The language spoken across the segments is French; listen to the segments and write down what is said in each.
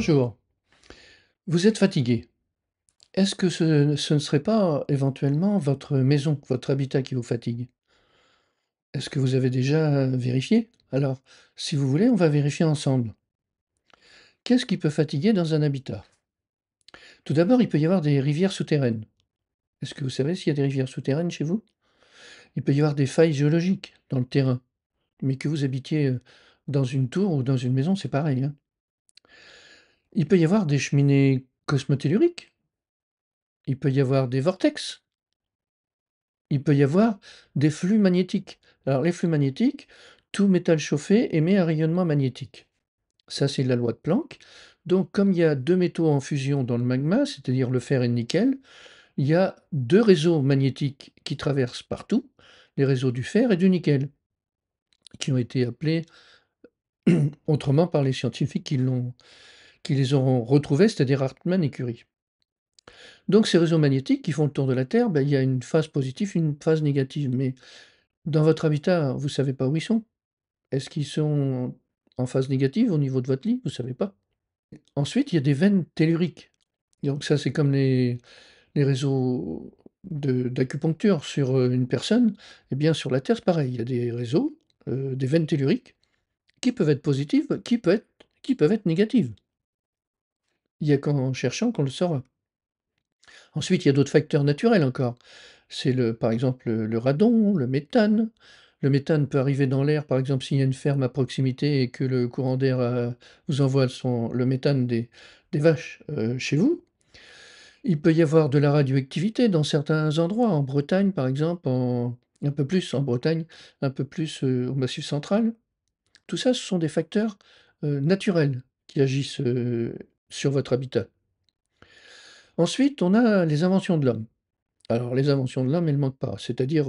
Bonjour, vous êtes fatigué. Est-ce que ce ne serait pas éventuellement votre maison, votre habitat qui vous fatigue? Est-ce que vous avez déjà vérifié? Alors, si vous voulez, on va vérifier ensemble. Qu'est-ce qui peut fatiguer dans un habitat? Tout d'abord, il peut y avoir des rivières souterraines. Est-ce que vous savez s'il y a des rivières souterraines chez vous? Il peut y avoir des failles géologiques dans le terrain, mais que vous habitiez dans une tour ou dans une maison, c'est pareil, hein. Il peut y avoir des cheminées cosmotelluriques. Il peut y avoir des vortex. Il peut y avoir des flux magnétiques. Alors les flux magnétiques, tout métal chauffé émet un rayonnement magnétique. Ça, c'est la loi de Planck. Donc comme il y a 2 métaux en fusion dans le magma, c'est-à-dire le fer et le nickel, il y a 2 réseaux magnétiques qui traversent partout, les réseaux du fer et du nickel, qui ont été appelés autrement par les scientifiques qui les ont retrouvés, c'est-à-dire Hartmann et Curie. Donc ces réseaux magnétiques qui font le tour de la Terre, il y a une phase positive, une phase négative. Mais dans votre habitat, vous savez pas où ils sont? Est-ce qu'ils sont en phase négative au niveau de votre lit? Vous savez pas. Ensuite, il y a des veines telluriques. Donc ça, c'est comme les réseaux de d'acupuncture sur, une personne. Eh bien, sur la Terre, c'est pareil. Il y a des réseaux, des veines telluriques qui peuvent être positives, qui peuvent être négatives. Il y a qu'en cherchant qu'on le saura. Ensuite, il y a d'autres facteurs naturels encore. C'est par exemple, le radon, le méthane. Le méthane peut arriver dans l'air, par exemple, s'il y a une ferme à proximité et que le courant d'air, vous envoie le méthane des vaches, chez vous. Il peut y avoir de la radioactivité dans certains endroits, en Bretagne, par exemple, un peu plus en Bretagne, un peu plus, au Massif central. Tout ça, ce sont des facteurs, naturels qui agissent, sur votre habitat. Ensuite, on a les inventions de l'homme. Alors les inventions de l'homme, elles ne manquent pas, c'est-à-dire,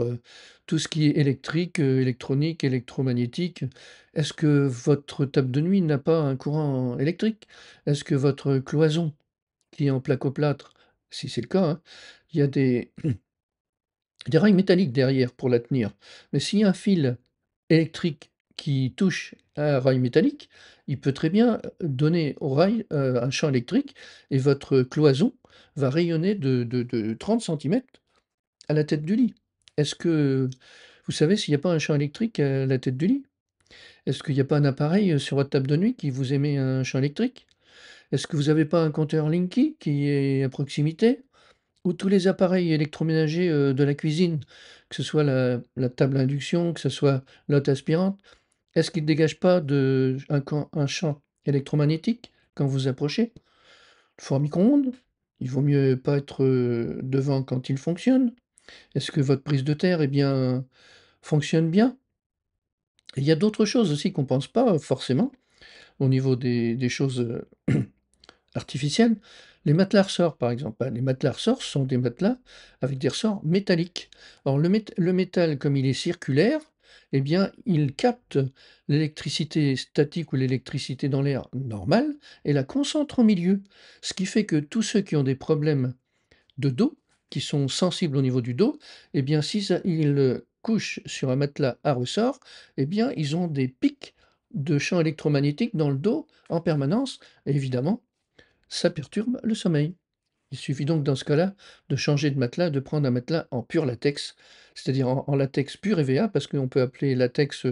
tout ce qui est électrique, électronique, électromagnétique. Est-ce que votre table de nuit n'a pas un courant électrique? Est-ce que votre cloison qui est en placo-plâtre, si c'est le cas, hein, il y a des rails métalliques derrière pour la tenir. Mais s'il y a un fil électrique qui touche à un rail métallique, il peut très bien, donner au rail, un champ électrique et votre cloison va rayonner de 30 centimètres à la tête du lit. Est-ce que vous savez s'il n'y a pas un champ électrique à la tête du lit? Est-ce qu'il n'y a pas un appareil, sur votre table de nuit qui vous émet un champ électrique? Est-ce que vous n'avez pas un compteur Linky qui est à proximité? Ou tous les appareils électroménagers, de la cuisine, que ce soit la table à induction, que ce soit l'hotte aspirante, est-ce qu'ils ne dégagent pas un champ électromagnétique quand vous approchez? Le four à micro-ondes, il vaut mieux pas être, devant quand il fonctionne. Est-ce que votre prise de terre, eh bien, fonctionne bien? Et il y a d'autres choses aussi qu'on pense pas forcément au niveau des choses, artificielles. Les matelas ressorts, par exemple, les matelas ressorts sont des matelas avec des ressorts métalliques. Or le métal, comme il est circulaire, eh bien, il capte l'électricité statique ou l'électricité dans l'air normale et la concentre au milieu. Ce qui fait que tous ceux qui ont des problèmes de dos, qui sont sensibles au niveau du dos, eh bien, si ils couchent sur un matelas à ressort, eh bien, ils ont des pics de champs électromagnétiques dans le dos en permanence. Et évidemment, ça perturbe le sommeil. Il suffit donc dans ce cas-là de changer de matelas, de prendre un matelas en pur latex, c'est-à-dire en latex pur EVA, parce qu'on peut appeler latex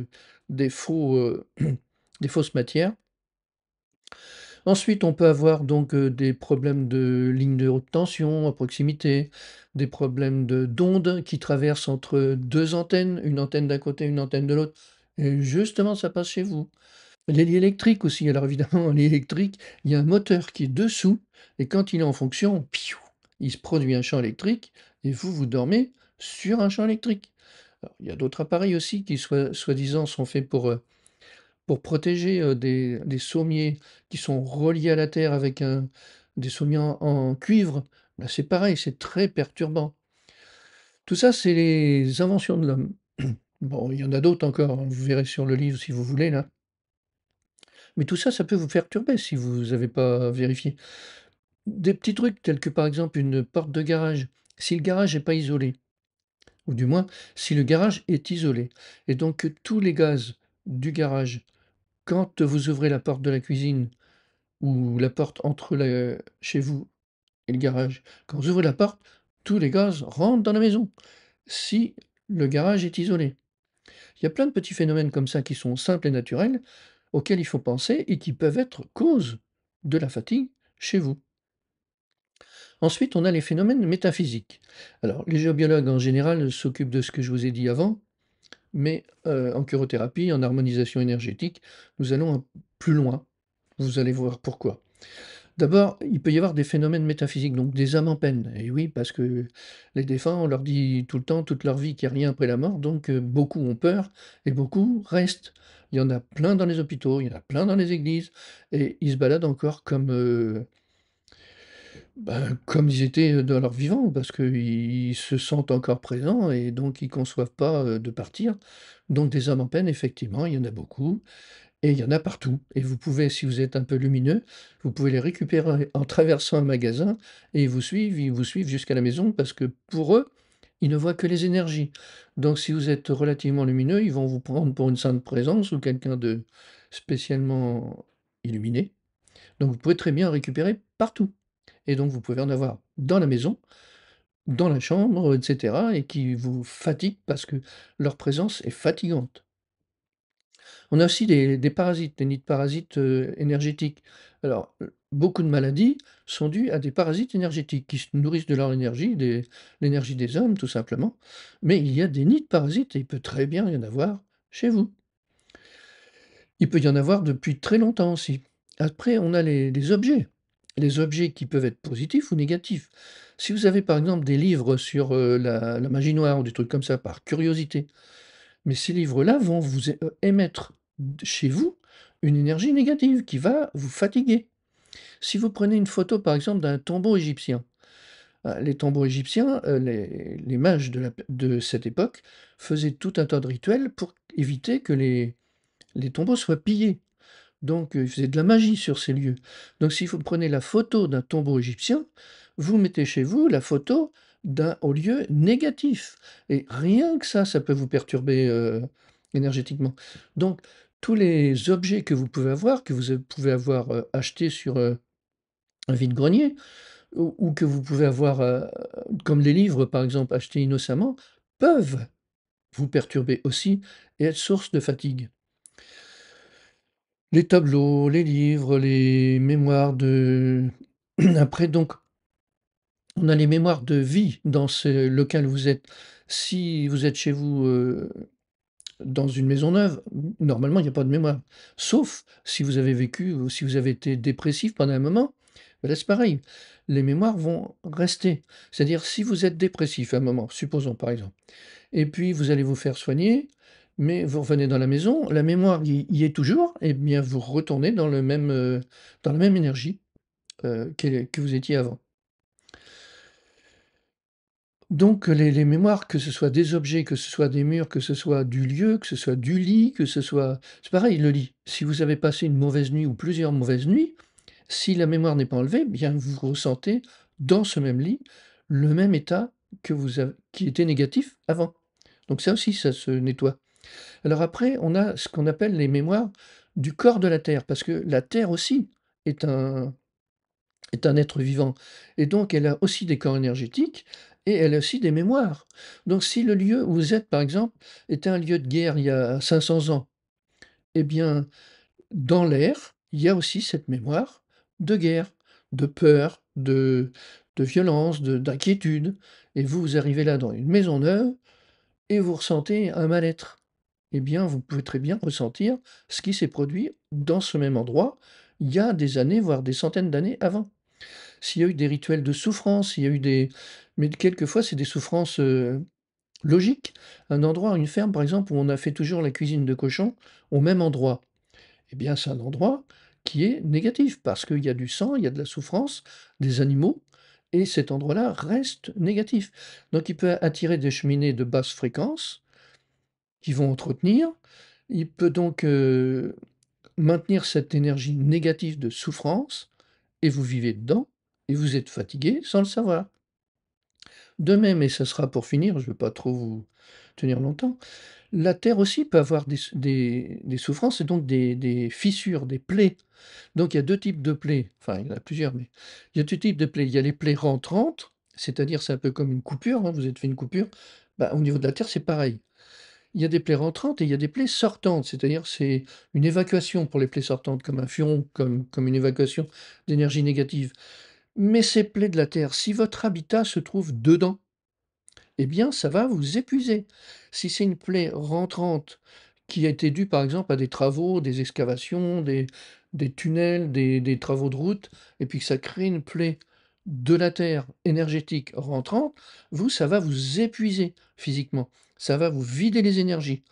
des faux, des fausses matières. Ensuite, on peut avoir donc, des problèmes de lignes de haute tension à proximité, des problèmes d'ondes qui traversent entre 2 antennes, une antenne d'un côté, une antenne de l'autre et justement ça passe chez vous. Les lits électriques aussi, alors évidemment, un lit électrique, il y a un moteur qui est dessous et quand il est en fonction, piou, il se produit un champ électrique et vous, vous dormez sur un champ électrique. Alors, il y a d'autres appareils aussi qui soi-disant sont faits pour protéger, des sommiers qui sont reliés à la terre avec des sommiers en cuivre. Bah, c'est pareil, c'est très perturbant. Tout ça, c'est les inventions de l'homme. Bon, il y en a d'autres encore, hein, vous verrez sur le livre si vous voulez là. Mais tout ça, ça peut vous perturber si vous n'avez pas vérifié. Des petits trucs tels que, par exemple, une porte de garage. Si le garage n'est pas isolé, ou du moins si le garage est isolé et donc que tous les gaz du garage, quand vous ouvrez la porte de la cuisine, ou la porte entre chez vous et le garage. Quand vous ouvrez la porte, tous les gaz rentrent dans la maison, si le garage est isolé. Il y a plein de petits phénomènes comme ça qui sont simples et naturels, auxquels il faut penser et qui peuvent être cause de la fatigue chez vous. Ensuite, on a les phénomènes métaphysiques. Alors, les géobiologues en général s'occupent de ce que je vous ai dit avant, mais en chirothérapie, en harmonisation énergétique, nous allons plus loin. Vous allez voir pourquoi. D'abord, il peut y avoir des phénomènes métaphysiques, donc des âmes en peine. Et oui, parce que les défunts, on leur dit tout le temps, toute leur vie, qu'il n'y a rien après la mort, donc beaucoup ont peur et beaucoup restent. Il y en a plein dans les hôpitaux, il y en a plein dans les églises, et ils se baladent encore comme, comme ils étaient, dans leur vivant, parce qu'ils se sentent encore présents et donc ils conçoivent pas, de partir. Donc des âmes en peine, effectivement, il y en a beaucoup. Et il y en a partout et vous pouvez, si vous êtes un peu lumineux, vous pouvez les récupérer en traversant un magasin et ils vous suivent jusqu'à la maison parce que pour eux, ils ne voient que les énergies. Donc si vous êtes relativement lumineux, ils vont vous prendre pour une sainte présence ou quelqu'un de spécialement illuminé. Donc vous pouvez très bien récupérer partout et donc vous pouvez en avoir dans la maison, dans la chambre, et cetera et qui vous fatiguent parce que leur présence est fatigante. On a aussi des parasites, des nids de parasites, énergétiques. Alors, beaucoup de maladies sont dues à des parasites énergétiques qui se nourrissent de leur énergie, l'énergie des hommes tout simplement. Mais il y a des nids de parasites et il peut très bien y en avoir chez vous. Il peut y en avoir depuis très longtemps aussi. Après, on a les objets. Les objets qui peuvent être positifs ou négatifs. Si vous avez par exemple des livres sur, la magie noire ou des trucs comme ça par curiosité, mais ces livres-là vont vous émettre chez vous une énergie négative qui va vous fatiguer. Si vous prenez une photo, par exemple, d'un tombeau égyptien, les tombeaux égyptiens, les mages de cette époque faisaient tout un tas de rituels pour éviter que les tombeaux soient pillés. Donc, ils faisaient de la magie sur ces lieux. Donc si vous prenez la photo d'un tombeau égyptien, vous mettez chez vous la photo d'un haut lieu négatif et rien que ça peut vous perturber, énergétiquement. Donc tous les objets que vous pouvez avoir, que vous pouvez avoir, achetés sur, un vide-grenier ou que vous pouvez avoir, comme les livres par exemple achetés innocemment, peuvent vous perturber aussi et être source de fatigue. Les tableaux, les livres, les mémoires de après donc, on a les mémoires de vie dans ce local où vous êtes. Si vous êtes chez vous, dans une maison neuve, normalement, il y a pas de mémoire. Sauf si vous avez vécu ou si vous avez été dépressif pendant un moment, bah là, c'est pareil. Les mémoires vont rester. C'est-à-dire si vous êtes dépressif à un moment, supposons par exemple, et puis vous allez vous faire soigner, mais vous revenez dans la maison, la mémoire y est toujours, et bien vous retournez dans la même énergie, que vous étiez avant. Donc les mémoires, que ce soit des objets, que ce soit des murs, que ce soit du lieu, que ce soit du lit, que ce soit c'est pareil le lit. Si vous avez passé une mauvaise nuit ou plusieurs mauvaises nuits, si la mémoire n'est pas enlevée, bien vous ressentez dans ce même lit, le même état que vous avez qui était négatif avant. Donc ça aussi, ça se nettoie. Alors après, on a ce qu'on appelle les mémoires du corps de la terre, parce que la terre aussi est un être vivant et donc elle a aussi des corps énergétiques et elle a aussi des mémoires. Donc si le lieu où vous êtes, par exemple, était un lieu de guerre il y a 500 ans, eh bien, dans l'air, il y a aussi cette mémoire de guerre, de peur, de violence, d'inquiétude et vous, vous arrivez là dans une maison neuve et vous ressentez un mal-être. Eh bien, vous pouvez très bien ressentir ce qui s'est produit dans ce même endroit, il y a des années, voire des centaines d'années avant. S'il y a eu des rituels de souffrance, il y a eu des mais quelquefois, c'est des souffrances, logiques. Un endroit, une ferme, par exemple, où on a fait toujours la cuisine de cochon au même endroit, eh bien, c'est un endroit qui est négatif parce qu'il y a du sang, il y a de la souffrance, des animaux et cet endroit-là reste négatif. Donc il peut attirer des cheminées de basse fréquence qui vont entretenir. Il peut donc, maintenir cette énergie négative de souffrance et vous vivez dedans et vous êtes fatigué sans le savoir. De même, et ça sera pour finir, je ne veux pas trop tenir longtemps. La terre aussi peut avoir des souffrances et donc des fissures, des plaies. Donc il y a 2 types de plaies, enfin il y en a plusieurs, mais il y a 2 types de plaies. Il y a les plaies rentrantes, c'est-à-dire c'est un peu comme une coupure, hein, vous êtes fait une coupure, bah, au niveau de la terre, c'est pareil. Il y a des plaies rentrantes et il y a des plaies sortantes, c'est-à-dire c'est une évacuation pour les plaies sortantes, comme un furon, comme une évacuation d'énergie négative. Mais ces plaies de la terre, si votre habitat se trouve dedans, eh bien, ça va vous épuiser. Si c'est une plaie rentrante qui a été due, par exemple, à des travaux, des excavations, des tunnels, des travaux de route, et puis que ça crée une plaie de la terre énergétique rentrante, vous, ça va vous épuiser physiquement. Ça va vous vider les énergies.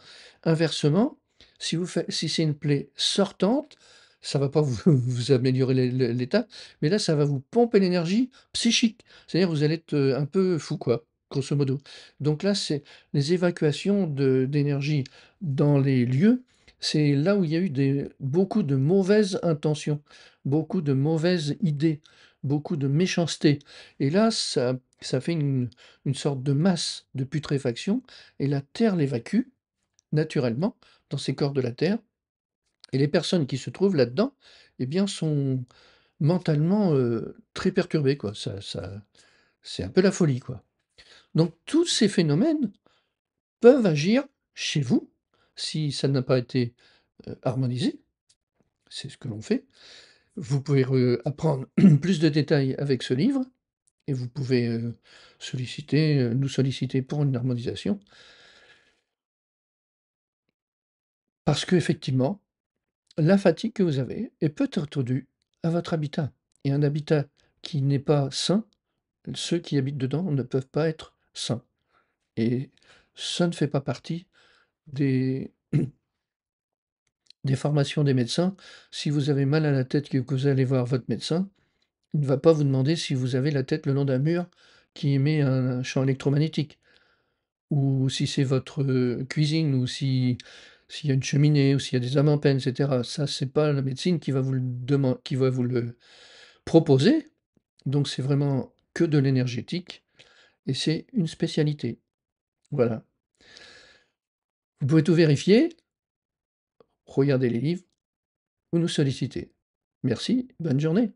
Inversement, si c'est une plaie sortante, ça va pas vous vous améliorer l'état, mais là, ça va vous pomper l'énergie psychique. C'est-à-dire, vous allez être, un peu fou, quoi, grosso modo. Donc là, c'est les évacuations d'énergie dans les lieux, c'est là où il y a eu beaucoup de mauvaises intentions, beaucoup de mauvaises idées, beaucoup de méchanceté et là, ça fait une sorte de masse de putréfaction et la terre l'évacue naturellement dans ces corps de la terre et les personnes qui se trouvent là-dedans, eh bien, sont mentalement, très perturbées, quoi. Ça c'est un peu la folie, quoi. Donc tous ces phénomènes peuvent agir chez vous, si ça n'a pas été, harmonisé, c'est ce que l'on fait. Vous pouvez apprendre plus de détails avec ce livre et vous pouvez, nous solliciter pour une harmonisation. Parce qu'effectivement, la fatigue que vous avez est peut-être due à votre habitat et un habitat qui n'est pas sain, ceux qui habitent dedans ne peuvent pas être sains et ça ne fait pas partie des des formations des médecins. Si vous avez mal à la tête et que vous allez voir votre médecin, il ne va pas vous demander si vous avez la tête le long d'un mur qui émet un champ électromagnétique ou si c'est votre, cuisine ou s'il y a une cheminée ou s'il y a des âmes en peine et cetera. Ça, c'est pas la médecine qui va vous le proposer, donc c'est vraiment que de l'énergétique et c'est une spécialité. Voilà. Vous pouvez tout vérifier, regarder les livres ou nous solliciter. Merci, bonne journée.